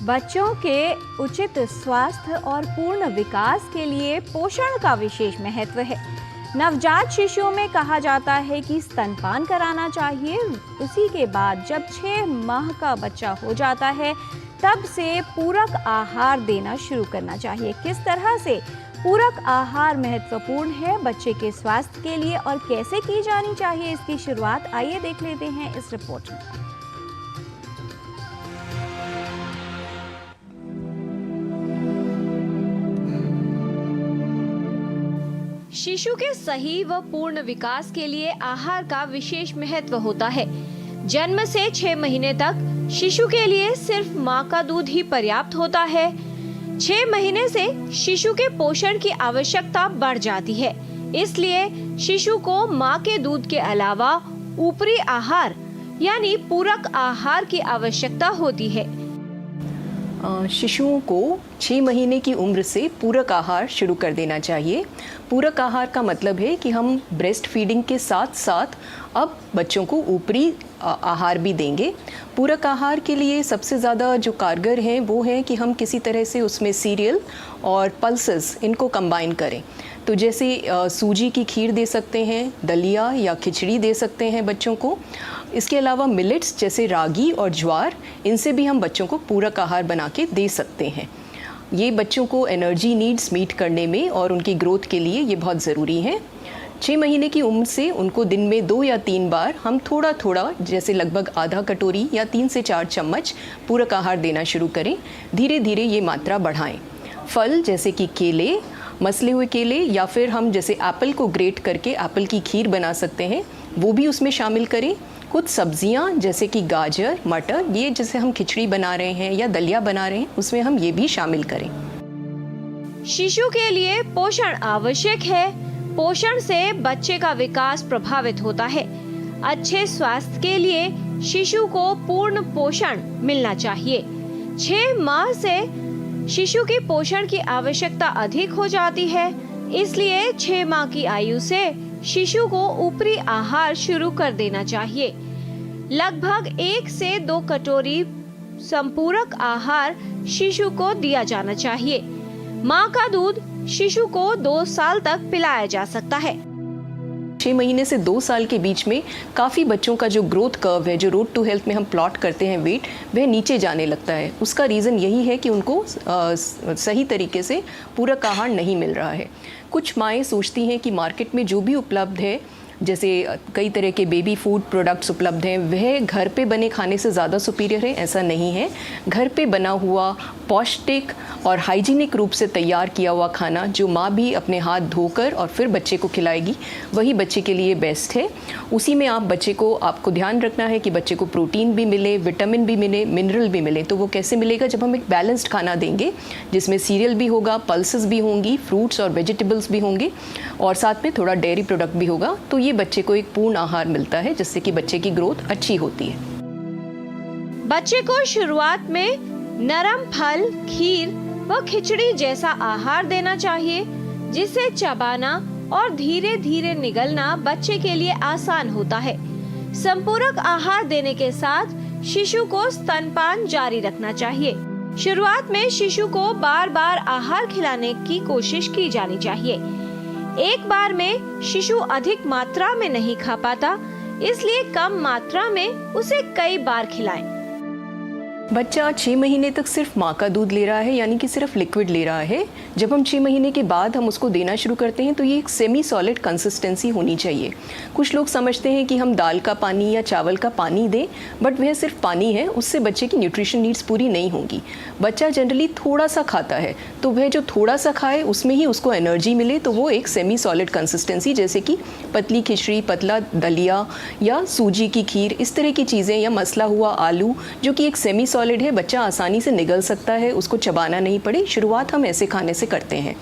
बच्चों के उचित स्वास्थ्य और पूर्ण विकास के लिए पोषण का विशेष महत्व है। नवजात शिशुओं में कहा जाता है कि स्तनपान कराना चाहिए। उसी के बाद जब 6 माह का बच्चा हो जाता है तब से पूरक आहार देना शुरू करना चाहिए। किस तरह से पूरक आहार महत्वपूर्ण है बच्चे के स्वास्थ्य के लिए और कैसे की जानी चाहिए, इसकी शुरुआत आइए देख लेते हैं इस रिपोर्ट में। शिशु के सही व पूर्ण विकास के लिए आहार का विशेष महत्व होता है। जन्म से 6 महीने तक शिशु के लिए सिर्फ मां का दूध ही पर्याप्त होता है। 6 महीने से शिशु के पोषण की आवश्यकता बढ़ जाती है, इसलिए शिशु को मां के दूध के अलावा ऊपरी आहार यानी पूरक आहार की आवश्यकता होती है। शिशुओं को 6 महीने की उम्र से पूरक आहार शुरू कर देना चाहिए। पूरक आहार का मतलब है कि हम ब्रेस्ट फीडिंग के साथ साथ अब बच्चों को ऊपरी आहार भी देंगे। पूरक आहार के लिए सबसे ज़्यादा जो कारगर हैं वो है कि हम किसी तरह से उसमें सीरियल और पल्सेस इनको कंबाइन करें। तो जैसे सूजी की खीर दे सकते हैं, दलिया या खिचड़ी दे सकते हैं बच्चों को। इसके अलावा मिलेट्स जैसे रागी और ज्वार, इनसे भी हम बच्चों को पूरक आहार बना के दे सकते हैं। ये बच्चों को एनर्जी नीड्स मीट करने में और उनकी ग्रोथ के लिए ये बहुत ज़रूरी है। 6 महीने की उम्र से उनको दिन में 2 या 3 बार हम थोड़ा थोड़ा जैसे लगभग आधा कटोरी या 3 से 4 चम्मच पूरक आहार देना शुरू करें। धीरे धीरे ये मात्रा बढ़ाएं। फल जैसे कि केले, मसले हुए केले या फिर हम जैसे एप्पल को ग्रेट करके एप्पल की खीर बना सकते हैं, वो भी उसमें शामिल करें। कुछ सब्जियां जैसे कि गाजर, मटर, ये जैसे हम खिचड़ी बना रहे हैं या दलिया बना रहे हैं, उसमें हम ये भी शामिल करें। शिशु के लिए पोषण आवश्यक है। पोषण से बच्चे का विकास प्रभावित होता है। अच्छे स्वास्थ्य के लिए शिशु को पूर्ण पोषण मिलना चाहिए। 6 माह से शिशु की पोषण की आवश्यकता अधिक हो जाती है, इसलिए 6 माह की आयु से शिशु को ऊपरी आहार शुरू कर देना चाहिए। लगभग 1 से 2 कटोरी संपूरक आहार शिशु को दिया जाना चाहिए। मां का दूध शिशु को 2 साल तक पिलाया जा सकता है। 6 महीने से 2 साल के बीच में काफ़ी बच्चों का जो ग्रोथ कर्व है, जो रोड टू हेल्थ में हम प्लॉट करते हैं वेट, वह नीचे जाने लगता है। उसका रीज़न यही है कि उनको सही तरीके से पूरक आहार नहीं मिल रहा है। कुछ माएँ सोचती हैं कि मार्केट में जो भी उपलब्ध है, जैसे कई तरह के बेबी फूड प्रोडक्ट्स उपलब्ध हैं, वह घर पे बने खाने से ज़्यादा सुपीरियर है। ऐसा नहीं है। घर पे बना हुआ पौष्टिक और हाइजीनिक रूप से तैयार किया हुआ खाना जो माँ भी अपने हाथ धोकर और फिर बच्चे को खिलाएगी, वही बच्चे के लिए बेस्ट है। उसी में आपको ध्यान रखना है कि बच्चे को प्रोटीन भी मिले, विटामिन भी मिले, मिनरल भी मिले। तो वो कैसे मिलेगा? जब हम एक बैलेंस्ड खाना देंगे जिसमें सीरियल भी होगा, पल्सेस भी होंगी, फ्रूट्स और वेजिटेबल्स भी होंगे और साथ में थोड़ा डेयरी प्रोडक्ट भी होगा, तो ये बच्चे को एक पूर्ण आहार मिलता है जिससे कि बच्चे की ग्रोथ अच्छी होती है। बच्चे को शुरुआत में नरम फल, खीर व खिचड़ी जैसा आहार देना चाहिए, जिसे चबाना और धीरे धीरे निगलना बच्चे के लिए आसान होता है। संपूरक आहार देने के साथ शिशु को स्तनपान जारी रखना चाहिए। शुरुआत में शिशु को बार बार आहार खिलाने की कोशिश की जानी चाहिए। एक बार में शिशु अधिक मात्रा में नहीं खा पाता, इसलिए कम मात्रा में उसे कई बार खिलाएं। बच्चा 6 महीने तक सिर्फ माँ का दूध ले रहा है, यानी कि सिर्फ लिक्विड ले रहा है। जब हम 6 महीने के बाद हम उसको देना शुरू करते हैं तो ये एक सेमी सॉलिड कंसिस्टेंसी होनी चाहिए। कुछ लोग समझते हैं कि हम दाल का पानी या चावल का पानी दें, बट वह सिर्फ पानी है, उससे बच्चे की न्यूट्रिशन नीड्स पूरी नहीं होंगी। बच्चा जनरली थोड़ा सा खाता है, तो वह जो थोड़ा सा खाए उसमें ही उसको एनर्जी मिले, तो वो एक सेमी सॉलिड कंसिस्टेंसी, जैसे कि पतली खिचड़ी, पतला दलिया या सूजी की खीर, इस तरह की चीज़ें, या मसला हुआ आलू जो कि एक सेमी सॉलिड है, बच्चा आसानी से निगल सकता है, उसको चबाना नहीं पड़े। शुरुआत हम ऐसे खाने से करते हैं।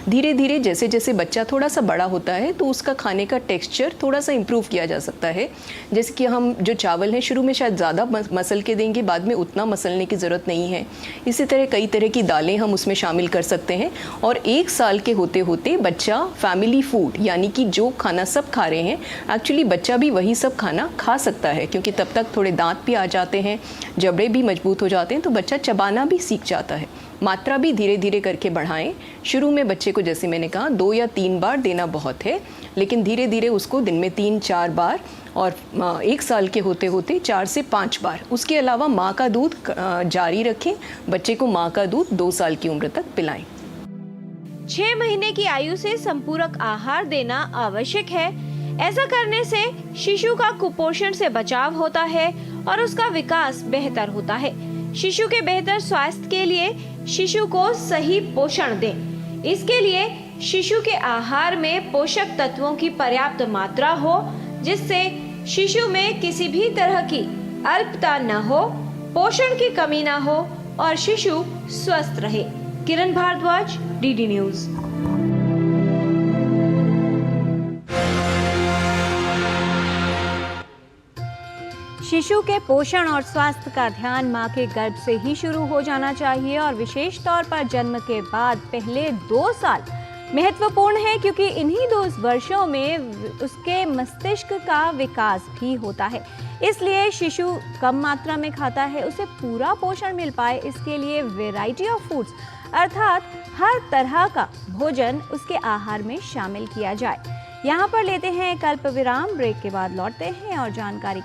धीरे धीरे जैसे जैसे बच्चा थोड़ा सा बड़ा होता है तो उसका खाने का टेक्सचर थोड़ा सा इम्प्रूव किया जा सकता है। जैसे कि हम जो चावल है शुरू में शायद ज़्यादा मसल के देंगे, बाद में उतना मसलने की ज़रूरत नहीं है। इसी तरह कई तरह की दालें हम उसमें शामिल कर सकते हैं। और 1 साल के होते होते बच्चा फैमिली फूड, यानी कि जो खाना सब खा रहे हैं, एक्चुअली बच्चा भी वही सब खाना खा सकता है, क्योंकि तब तक थोड़े दांत भी आ जाते हैं, जबड़े भी मजबूत मजबूत हो जाते हैं तो बच्चा चबाना भी सीख जाता है। मात्रा भी धीरे धीरे करके बढ़ाएं। शुरू में बच्चे को, जैसे मैंने कहा, 2 या 3 बार देना बहुत है, लेकिन धीरे धीरे उसको दिन में 3-4 बार और 1 साल के होते होते 4 से 5 बार। उसके अलावा माँ का दूध जारी रखें। बच्चे को माँ का दूध 2 साल की उम्र तक पिलाएं। 6 महीने की आयु से संपूरक आहार देना आवश्यक है। ऐसा करने से शिशु का कुपोषण से बचाव होता है और उसका विकास बेहतर होता है। शिशु के बेहतर स्वास्थ्य के लिए शिशु को सही पोषण दें। इसके लिए शिशु के आहार में पोषक तत्वों की पर्याप्त मात्रा हो, जिससे शिशु में किसी भी तरह की अल्पता न हो, पोषण की कमी न हो और शिशु स्वस्थ रहे। किरण भारद्वाज, डीडी न्यूज। शिशु के पोषण और स्वास्थ्य का ध्यान मां के गर्भ से ही शुरू हो जाना चाहिए और विशेष तौर पर जन्म के बाद पहले 2 साल महत्वपूर्ण है, क्योंकि इन्हीं 2 वर्षों में उसके मस्तिष्क का विकास भी होता है। इसलिए शिशु कम मात्रा में खाता है, उसे पूरा पोषण मिल पाए, इसके लिए वैरायटी ऑफ फूड्स अर्थात हर तरह का भोजन उसके आहार में शामिल किया जाए। यहाँ पर लेते हैं एक अल्प विराम। ब्रेक के बाद लौटते हैं और जानकारी